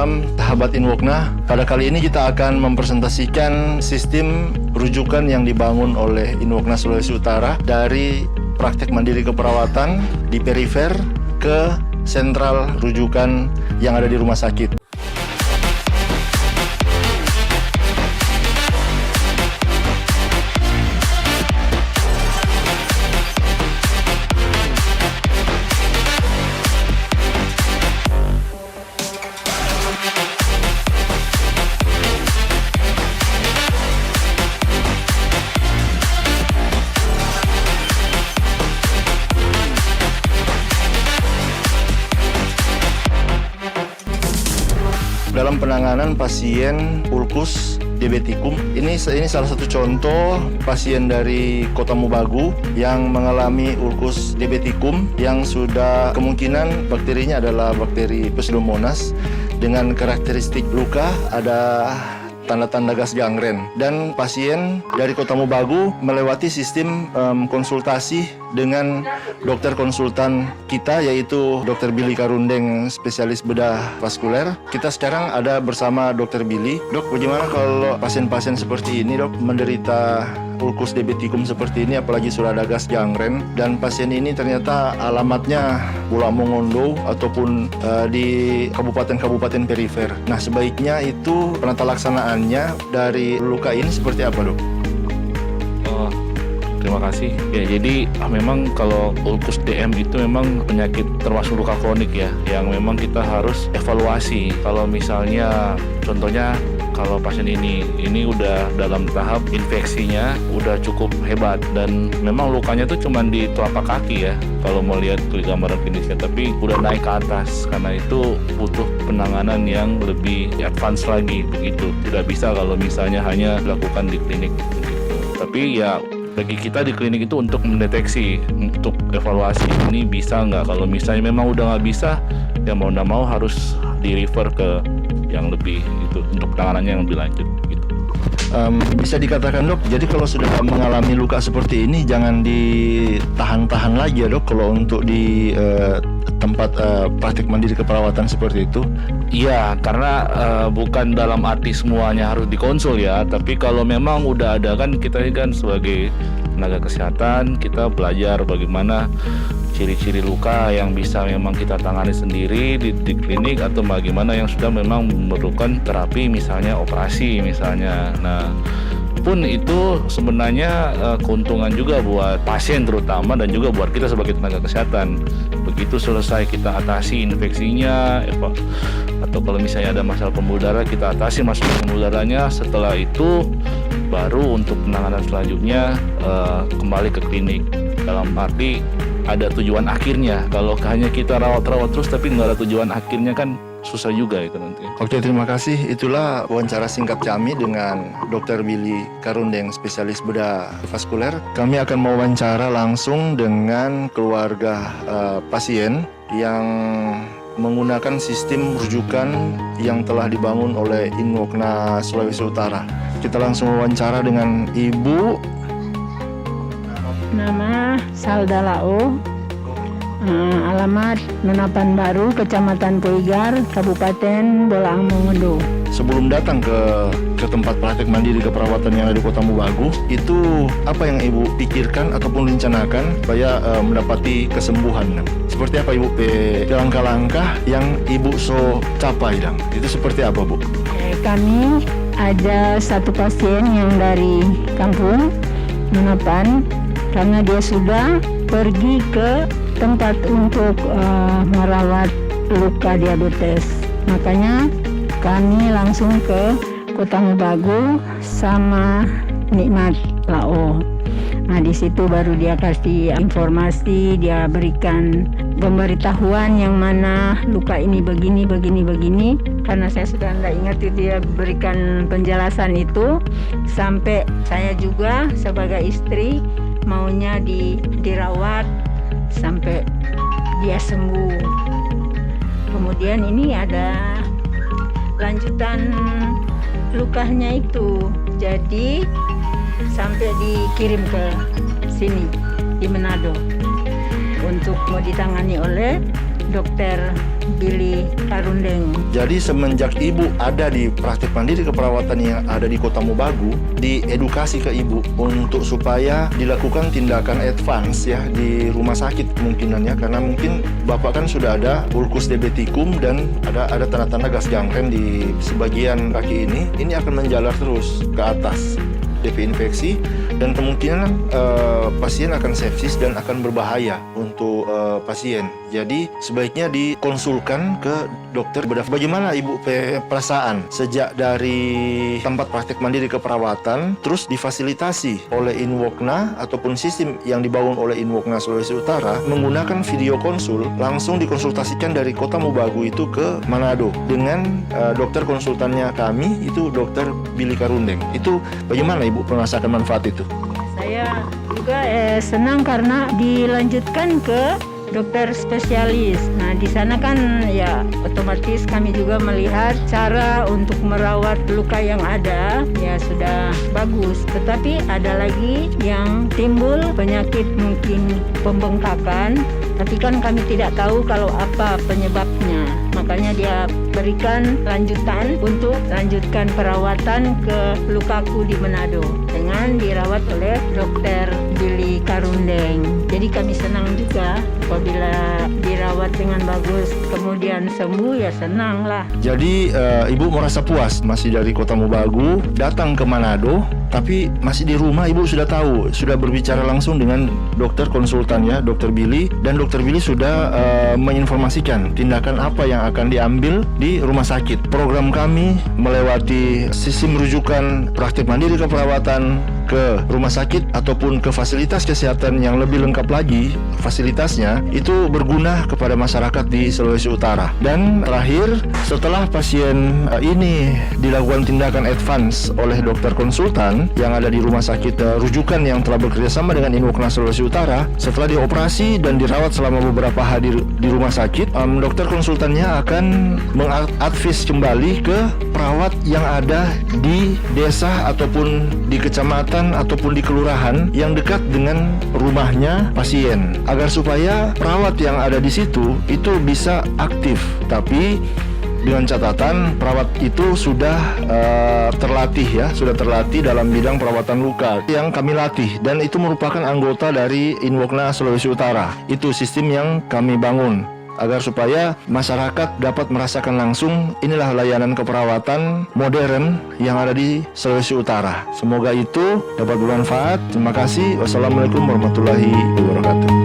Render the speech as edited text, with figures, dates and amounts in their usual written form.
malam sahabat Inwokna. Pada kali ini kita akan mempresentasikan sistem rujukan yang dibangun oleh Inwokna Sulawesi Utara dari praktek mandiri keperawatan di perifer ke sentral rujukan yang ada di rumah sakit. Dalam penanganan pasien ulkus diabetikum, ini salah satu contoh pasien dari Kota Mobagu yang mengalami ulkus diabetikum yang sudah kemungkinan bakterinya adalah bakteri Pseudomonas dengan karakteristik luka ada tanda-tanda gas gangren, dan pasien dari Kota Mobagu melewati sistem konsultasi dengan dokter konsultan kita, yaitu Dr. Billy Karundeng, spesialis bedah vaskuler. Kita sekarang ada bersama Dr. Billy. Dok, bagaimana kalau pasien-pasien seperti ini, dok, menderita ulkus diabetikum seperti ini, apalagi sudah ada gas gangren, dan pasien ini ternyata alamatnya Pulau Mongondo ataupun di kabupaten-kabupaten perifer. Nah, sebaiknya itu penata laksanaannya dari luka ini seperti apa, dok? Terima kasih. Ya, jadi memang kalau ulkus DM itu memang penyakit termasuk luka kronik ya, yang memang kita harus evaluasi. Kalau misalnya contohnya kalau pasien ini udah dalam tahap infeksinya udah cukup hebat dan memang lukanya tuh cuma di telapak kaki ya kalau mau lihat gambaran klinisnya, tapi udah naik ke atas. Karena itu butuh penanganan yang lebih advance lagi begitu. Tidak bisa kalau misalnya hanya dilakukan di klinik begitu. Tapi ya bagi kita di klinik itu untuk mendeteksi, untuk evaluasi ini bisa nggak. Kalau misalnya memang udah nggak bisa, ya mau nggak mau harus di-refer ke yang lebih itu untuk penanganannya yang lebih lanjut gitu. Bisa dikatakan, dok, jadi kalau sudah mengalami luka seperti ini jangan ditahan-tahan lagi ya, dok, kalau untuk di tempat praktik mandiri keperawatan seperti itu. Iya, karena bukan dalam arti semuanya harus dikonsul ya, tapi kalau memang udah ada, kan kita kan sebagai tenaga kesehatan kita belajar bagaimana ciri-ciri luka yang bisa memang kita tangani sendiri di klinik, atau bagaimana yang sudah memang memerlukan terapi, misalnya operasi misalnya. Nah, pun itu sebenarnya keuntungan juga buat pasien terutama dan juga buat kita sebagai tenaga kesehatan. Begitu selesai kita atasi infeksinya, atau kalau misalnya ada masalah pembuluh darah, kita atasi masalah pembuluh darahnya. Setelah itu baru untuk penanganan selanjutnya kembali ke klinik. Dalam arti ada tujuan akhirnya. Kalau hanya kita rawat-rawat terus tapi nggak ada tujuan akhirnya kan susah juga itu nanti. Oke, terima kasih. Itulah wawancara singkat kami dengan Dr. Billy Karundeng, spesialis bedah vaskuler. Kami akan mewawancara langsung dengan keluarga pasien yang menggunakan sistem rujukan yang telah dibangun oleh Inwokna Sulawesi Utara. Kita langsung wawancara dengan Ibu. Nama Salda Lao, alamat Nunapan Baru, Kecamatan Poigar, Kabupaten Bolaang Mongondo. Sebelum datang ke tempat praktek mandiri keperawatan yang ada di Kota Mobagu, itu apa yang Ibu pikirkan ataupun rencanakan supaya mendapati kesembuhan? Seperti apa Ibu langkah-langkah yang Ibu so capai, dan itu seperti apa, Bu? Kami ada satu pasien yang dari kampung Nunapan, karena dia sudah pergi ke tempat untuk merawat luka diabetes. Makanya kami langsung ke Kota Mobagu sama Nikmat Lao. Nah, di situ baru dia kasih informasi, dia berikan pemberitahuan yang mana luka ini begini. Karena saya sudah tidak ingat, dia berikan penjelasan itu. Sampai saya juga sebagai istri maunya dirawat sampai dia sembuh. Kemudian ini ada lanjutan lukanya itu, jadi sampai dikirim ke sini di Manado untuk mau ditangani oleh Dr. Billy Karundeng. Jadi semenjak ibu ada di praktik mandiri keperawatan yang ada di Kota Mobagu, diedukasi ke ibu untuk supaya dilakukan tindakan advance ya di rumah sakit kemungkinan ya, karena mungkin bapak kan sudah ada ulkus diabetikum dan ada tanda-tanda gas gangren di sebagian kaki ini akan menjalar terus ke atas. DP infeksi dan kemungkinan pasien akan sepsis dan akan berbahaya untuk pasien. Jadi sebaiknya dikonsulkan ke dokter bedah. Bagaimana ibu perasaan sejak dari tempat praktek mandiri keperawatan terus difasilitasi oleh Inwokna ataupun sistem yang dibangun oleh Inwokna Sulawesi Utara menggunakan video konsul langsung dikonsultasikan dari Kota Mobagu itu ke Manado dengan dokter konsultannya kami itu Dr. Billy Karundeng. Itu bagaimana ibu merasakan manfaat itu? Saya juga senang karena dilanjutkan ke dokter spesialis. Nah, di sana kan ya otomatis kami juga melihat cara untuk merawat luka yang ada ya sudah bagus. Tetapi ada lagi yang timbul penyakit mungkin pembengkakan, tapi kan kami tidak tahu kalau apa penyebabnya. Makanya dia berikan lanjutan untuk lanjutkan perawatan ke lukaku di Manado dengan dirawat oleh Dr. Billy Karundeng. Jadi kami senang juga apabila dirawat dengan bagus kemudian sembuh ya senang lah. Jadi ibu merasa puas masih dari Kota Mobagu datang ke Manado, tapi masih di rumah ibu sudah tahu, sudah berbicara langsung dengan dokter konsultannya Dr. Billy, dan Dr. Billy sudah menginformasikan tindakan apa yang akan diambil di rumah sakit. Program kami melewati sistem rujukan praktik mandiri keperawatan ke rumah sakit ataupun ke fasilitas kesehatan yang lebih lengkap lagi fasilitasnya, itu berguna kepada masyarakat di Sulawesi Utara. Dan terakhir, setelah pasien ini dilakukan tindakan advance oleh dokter konsultan yang ada di rumah sakit rujukan yang telah bekerjasama dengan Inwokna Sulawesi Utara, setelah dioperasi dan dirawat selama beberapa hari di rumah sakit, dokter konsultannya akan mengadvis kembali ke perawat yang ada di desa ataupun di kecamatan ataupun di kelurahan yang dekat dengan rumahnya pasien, agar supaya perawat yang ada di situ itu bisa aktif. Tapi dengan catatan perawat itu sudah terlatih ya, sudah terlatih dalam bidang perawatan luka yang kami latih, dan itu merupakan anggota dari Inwokna Sulawesi Utara. Itu sistem yang kami bangun agar supaya masyarakat dapat merasakan langsung inilah layanan keperawatan modern yang ada di Sulawesi Utara. Semoga itu dapat bermanfaat. Terima kasih. Wassalamualaikum warahmatullahi wabarakatuh.